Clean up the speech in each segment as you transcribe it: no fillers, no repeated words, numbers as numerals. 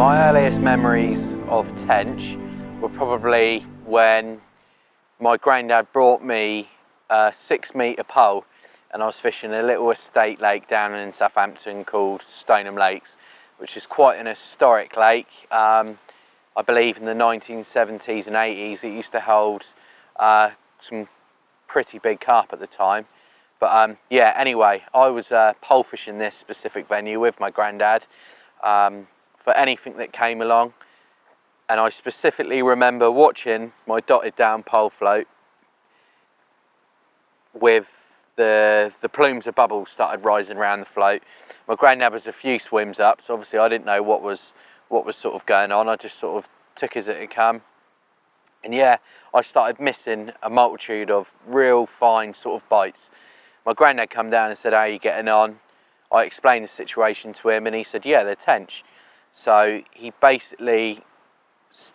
My earliest memories of Tench were probably when my granddad brought me a 6-metre pole and I was fishing a little estate lake down in Southampton called Stoneham Lakes, which is quite an historic lake. I believe in the 1970s and 80s it used to hold some pretty big carp at the time. But yeah, anyway, I was pole fishing this specific venue with my granddad for anything that came along, and I specifically remember watching my dotted down pole float with the plumes of bubbles started rising around the float. My granddad was a few swims up, so obviously I didn't know what was sort of going on. I just sort of took as it had come, and yeah, I started missing a multitude of real fine sort of bites. My granddad come down and said, "How are you getting on?" I explained the situation to him and he said, "Yeah, they're tench." So he basically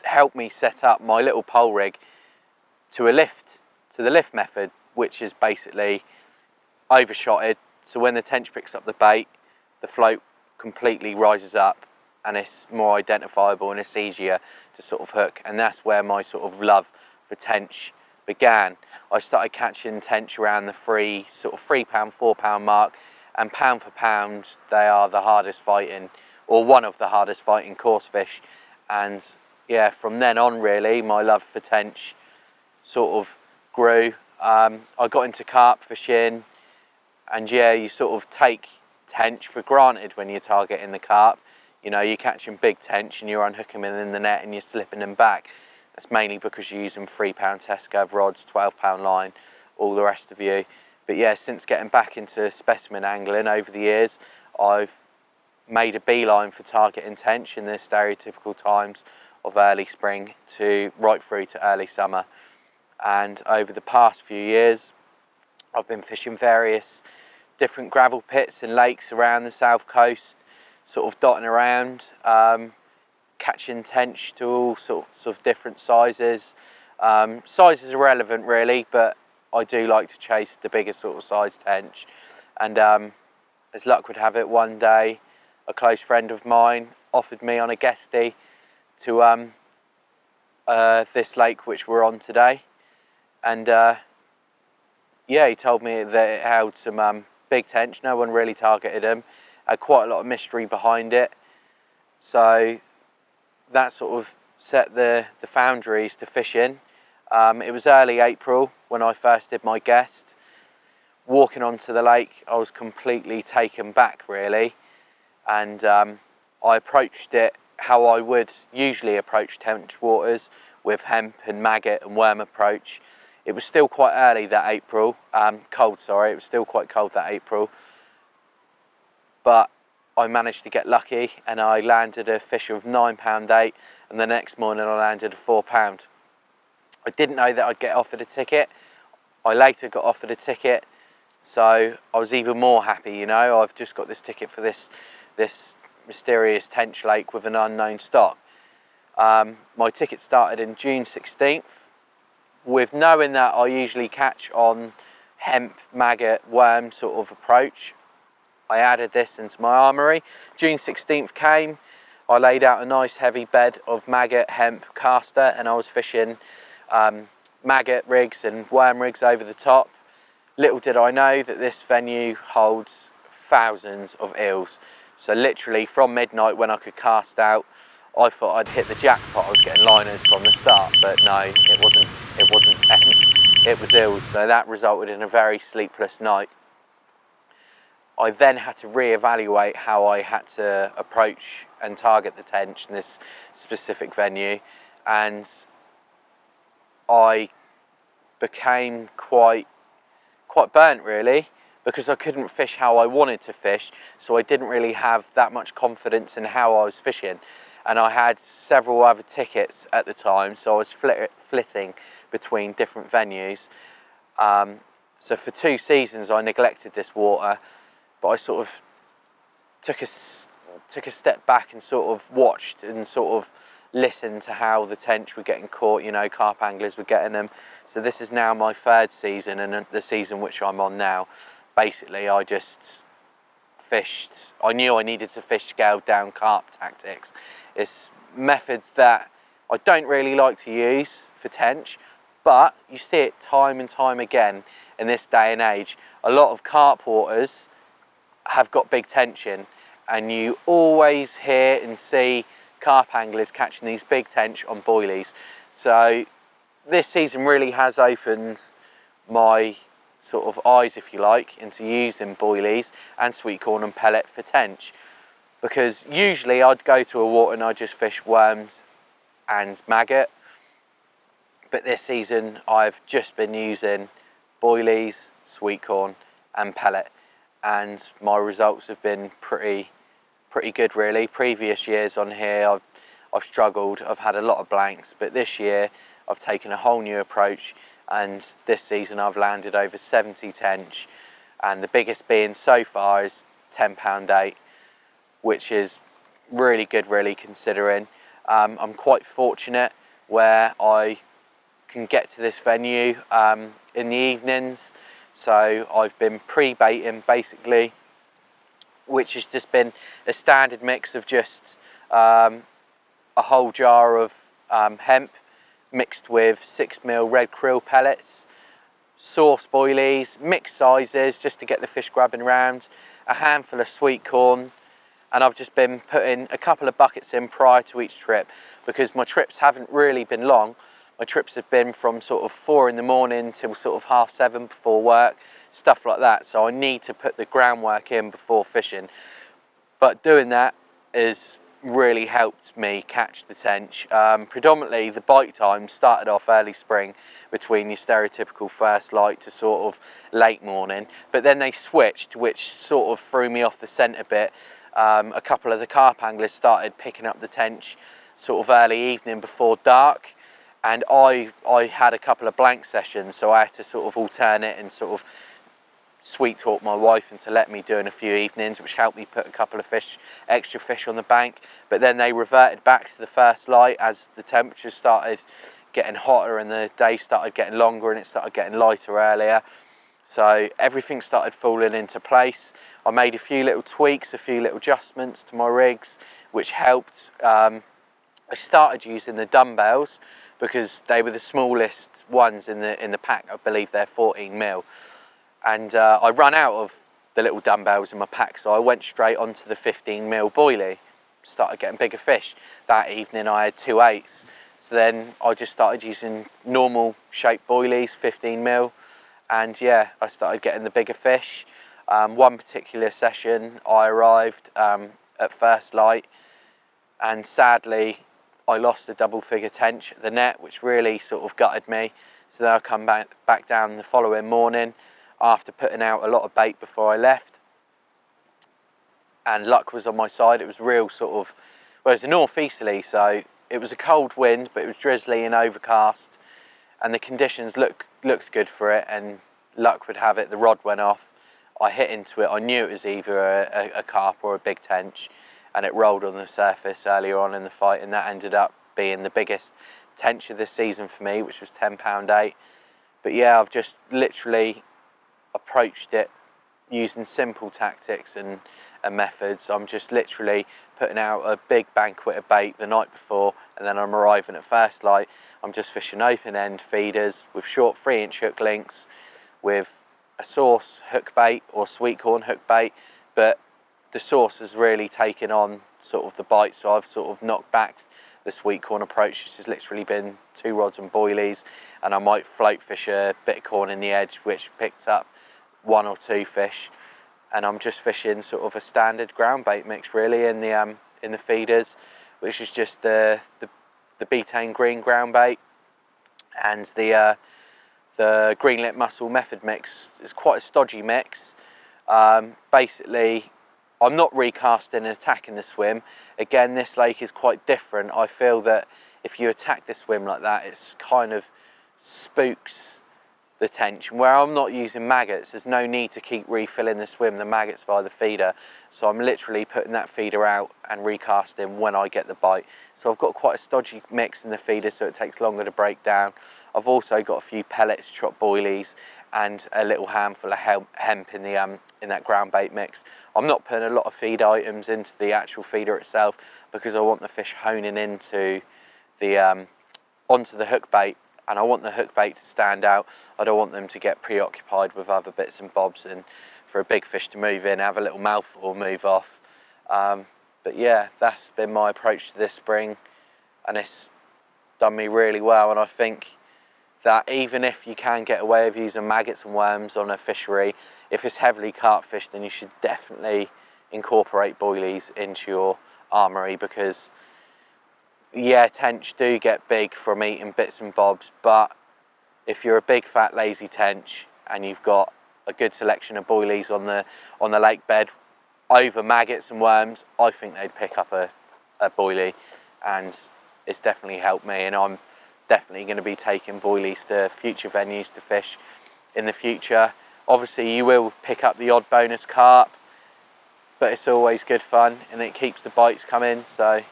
helped me set up my little pole rig to the lift method, which is basically overshotted. So when the tench picks up the bait, the float completely rises up and it's more identifiable and it's easier to sort of hook. And that's where my sort of love for tench began. I started catching tench around the £3 £4 mark, and pound for pound they are the hardest fighting, or one of the hardest fighting coarse fish. And yeah, from then on really my love for tench sort of grew. I got into carp fishing, and yeah, you sort of take tench for granted when you're targeting the carp. You know, you're catching big tench and you're unhooking them in the net and you're slipping them back. That's mainly because you're using £3 test curve rods, £12 line, all the rest of you. But yeah, since getting back into specimen angling over the years, I've made a beeline for targeting tench in the stereotypical times of early spring to right through to early summer. And over the past few years, I've been fishing various different gravel pits and lakes around the south coast, sort of dotting around, catching tench to all sorts of different sizes. Size is irrelevant really, but I do like to chase the bigger sort of size tench. And as luck would have it, one day a close friend of mine offered me on a guestie to this lake which we're on today. And yeah, he told me that it held some big tench. No one really targeted them. Had quite a lot of mystery behind it. So that sort of set the boundaries to fishing. It was early April when I first did my guest. Walking onto the lake, I was completely taken back really. And I approached it how I would usually approach tench waters, with hemp and maggot and worm approach. It was still quite early that April, cold, sorry, it was still quite cold that April. But I managed to get lucky and I landed a fish of £9.8, and the next morning I landed a £4. I didn't know that I'd get offered a ticket. I later got offered a ticket, so I was even more happy, you know. I've just got this ticket for this mysterious tench lake with an unknown stock. My ticket started in June 16th, with knowing that I usually catch on hemp, maggot, worm sort of approach. I added this into my armoury. June 16th came, I laid out a nice heavy bed of maggot, hemp, caster, and I was fishing maggot rigs and worm rigs over the top. Little did I know that this venue holds thousands of eels. So literally from midnight when I could cast out, I thought I'd hit the jackpot. I was getting liners from the start, but no, it wasn't tench, it was eels. So that resulted in a very sleepless night. I then had to re-evaluate how I had to approach and target the tench in this specific venue, and I became quite burnt really, because I couldn't fish how I wanted to fish, so I didn't really have that much confidence in how I was fishing. And I had several other tickets at the time, so I was flitting between different venues. So for 2 seasons I neglected this water, but I sort of took a step back and sort of watched and sort of listened to how the tench were getting caught, you know, carp anglers were getting them. So this is now my 3rd season, and the season which I'm on now, basically I just I knew I needed to fish scaled down carp tactics. It's methods that I don't really like to use for tench, but you see it time and time again in this day and age. A lot of carp waters have got big tension, and you always hear and see carp anglers catching these big tench on boilies. So this season really has opened my sort of eyes, if you like, into using boilies and sweet corn and pellet for tench, because usually I'd go to a water and I'd just fish worms and maggot, but this season I've just been using boilies, sweet corn and pellet, and my results have been pretty good really. Previous years on here I've struggled, I've had a lot of blanks, but this year I've taken a whole new approach, and this season I've landed over 70 tench, and the biggest being so far is 10-pound 8, which is really good really considering. I'm quite fortunate where I can get to this venue in the evenings, so I've been pre-baiting basically, which has just been a standard mix of just a whole jar of hemp mixed with 6mm red krill pellets, sauce boilies, mixed sizes just to get the fish grabbing around, a handful of sweet corn, and I've just been putting a couple of buckets in prior to each trip, because my trips haven't really been long. My trips have been from sort of 4 in the morning till sort of 7:30 before work, stuff like that, so I need to put the groundwork in before fishing. But doing that has really helped me catch the tench. Predominantly the bite time started off early spring between your stereotypical first light to sort of late morning, but then they switched, which sort of threw me off the scent a bit. A couple of the carp anglers started picking up the tench sort of early evening before dark, and I had a couple of blank sessions, so I had to sort of alternate and sort of sweet talk my wife into let me do in a few evenings, which helped me put a couple of extra fish on the bank. But then they reverted back to the first light as the temperatures started getting hotter and the day started getting longer and it started getting lighter earlier. So everything started falling into place. I made a few little tweaks, a few little adjustments to my rigs, which helped. I started using the dumbbells because they were the smallest ones in the pack. I believe they're 14mm. And I ran out of the little dumbbells in my pack, so I went straight onto the 15mm boilie, started getting bigger fish. That evening I had 2 8s, so then I just started using normal shaped boilies, 15mm, and yeah, I started getting the bigger fish. One particular session I arrived at first light, and sadly I lost a double figure tench at the net, which really sort of gutted me. So then I come back down the following morning after putting out a lot of bait before I left, and luck was on my side. It was real sort of, well, it was a northeasterly, so it was a cold wind, but it was drizzly and overcast, and the conditions looked good for it, and luck would have it, the rod went off. I hit into it. I knew it was either a carp or a big tench, and it rolled on the surface earlier on in the fight, and that ended up being the biggest tench of this season for me, which was 10-pound 8. But yeah, I've just literally approached it using simple tactics and methods. I'm just literally putting out a big banquet of bait the night before, and then I'm arriving at first light. I'm just fishing open end feeders with short 3-inch hook links with a sauce hook bait or sweet corn hook bait, but the sauce has really taken on sort of the bite, so I've sort of knocked back the sweet corn approach. This has literally been 2 rods and boilies, and I might float fish a bit of corn in the edge, which picked up 1 or 2 fish, and I'm just fishing sort of a standard ground bait mix really in the feeders, which is just the betaine green ground bait and the green lip mussel method mix. Is quite a stodgy mix. Basically, I'm not recasting and attacking the swim. Again, this lake is quite different. I feel that if you attack the swim like that, it's kind of spooks the tench. Where I'm not using maggots, there's no need to keep refilling the swim, the maggots via the feeder, so I'm literally putting that feeder out and recasting when I get the bite. So I've got quite a stodgy mix in the feeder, so it takes longer to break down. I've also got a few pellets, chopped boilies, and a little handful of hemp in that ground bait mix. I'm not putting a lot of feed items into the actual feeder itself, because I want the fish honing into the onto the hook bait, and I want the hook bait to stand out. I don't want them to get preoccupied with other bits and bobs, and for a big fish to move in, have a little mouthful, move off. But yeah, that's been my approach to this spring, and it's done me really well. And I think that even if you can get away with using maggots and worms on a fishery, if it's heavily carp fished, then you should definitely incorporate boilies into your armoury, because yeah, tench do get big from eating bits and bobs, but if you're a big fat lazy tench and you've got a good selection of boilies on the lake bed over maggots and worms, I think they'd pick up a boilie, and it's definitely helped me. And I'm definitely going to be taking boilies to future venues to fish in the future. Obviously you will pick up the odd bonus carp, but it's always good fun, and it keeps the bites coming, so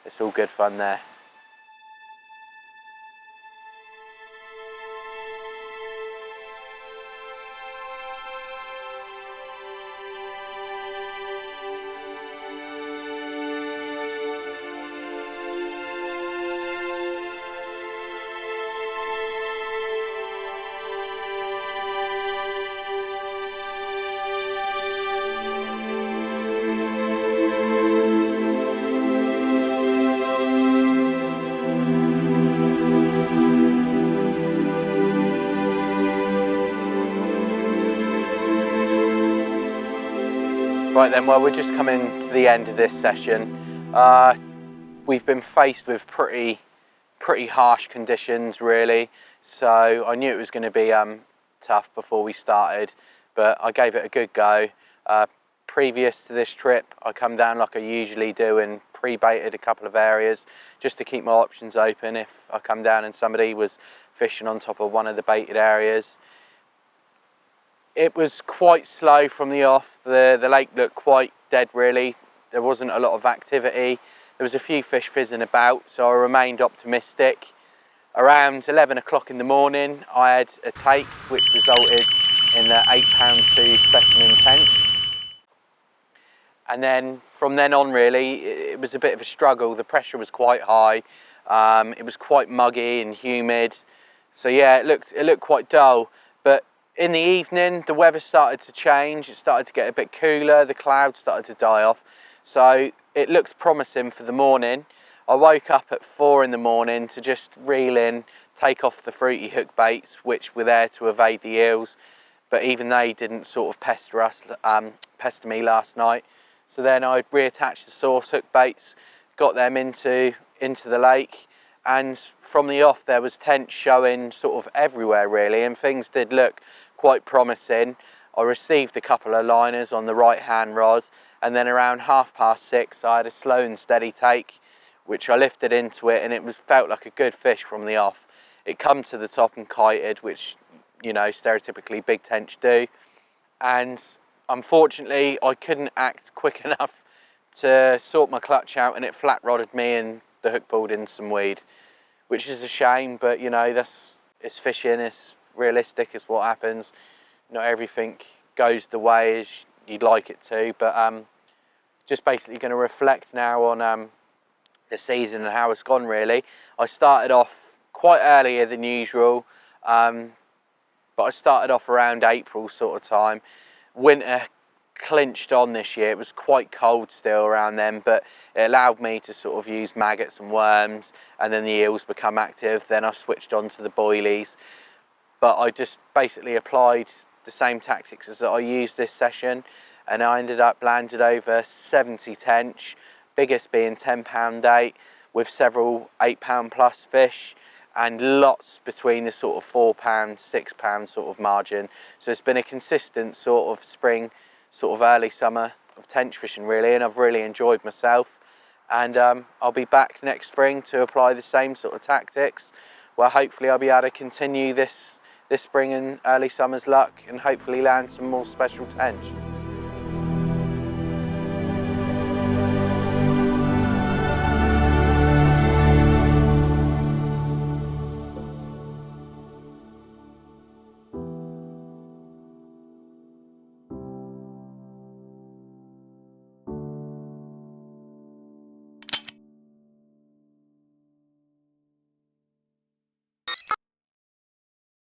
it's all good fun there. Right then, well, we're just coming to the end of this session. We've been faced with pretty harsh conditions, really, so I knew it was going to be tough before we started, but I gave it a good go. Previous to this trip, I come down like I usually do and pre-baited a couple of areas just to keep my options open if I come down and somebody was fishing on top of one of the baited areas. It was quite slow from the off. The lake looked quite dead, really. There wasn't a lot of activity. There was a few fish fizzing about, so I remained optimistic. Around 11 o'clock in the morning, I had a take which resulted in the 8-pound 2 specimen tench. And then from then on, really, it was a bit of a struggle. The pressure was quite high. It was quite muggy and humid. So yeah, it looked quite dull. But in the evening, the weather started to change. It started to get a bit cooler. The clouds started to die off. So it looked promising for the morning. I woke up at 4 in the morning to just reel in, take off the fruity hook baits, which were there to evade the eels. But even they didn't sort of pester me last night. So then I reattached the source hook baits, got them into the lake, and from the off there was tench showing sort of everywhere, really, and things did look quite promising. I received a couple of liners on the right hand rod, and then around 6:30 I had a slow and steady take, which I lifted into it, and it felt like a good fish from the off. It come to the top and kited, which, you know, stereotypically big tench do, and unfortunately I couldn't act quick enough to sort my clutch out, and it flat rodded me and the hook pulled in some weed, which is a shame, but you know, it's fishing, it's realistic, it's what happens. Not everything goes the way as you'd like it to, but just basically going to reflect now on the season and how it's gone, really. I started off quite earlier than usual, but I started off around April sort of time. Winter clinched on this year. It was quite cold still around then, but it allowed me to sort of use maggots and worms, and then the eels become active. Then I switched on to the boilies, but I just basically applied the same tactics as that I used this session, and I ended up landed over 70 tench, biggest being 10-pound 8, with several 8-pound plus fish, and lots between the sort of 4-pound, 6-pound sort of margin. So it's been a consistent sort of spring, sort of early summer of tench fishing, really, and I've really enjoyed myself. And I'll be back next spring to apply the same sort of tactics, where hopefully I'll be able to continue this spring and early summer's luck, and hopefully land some more special tench.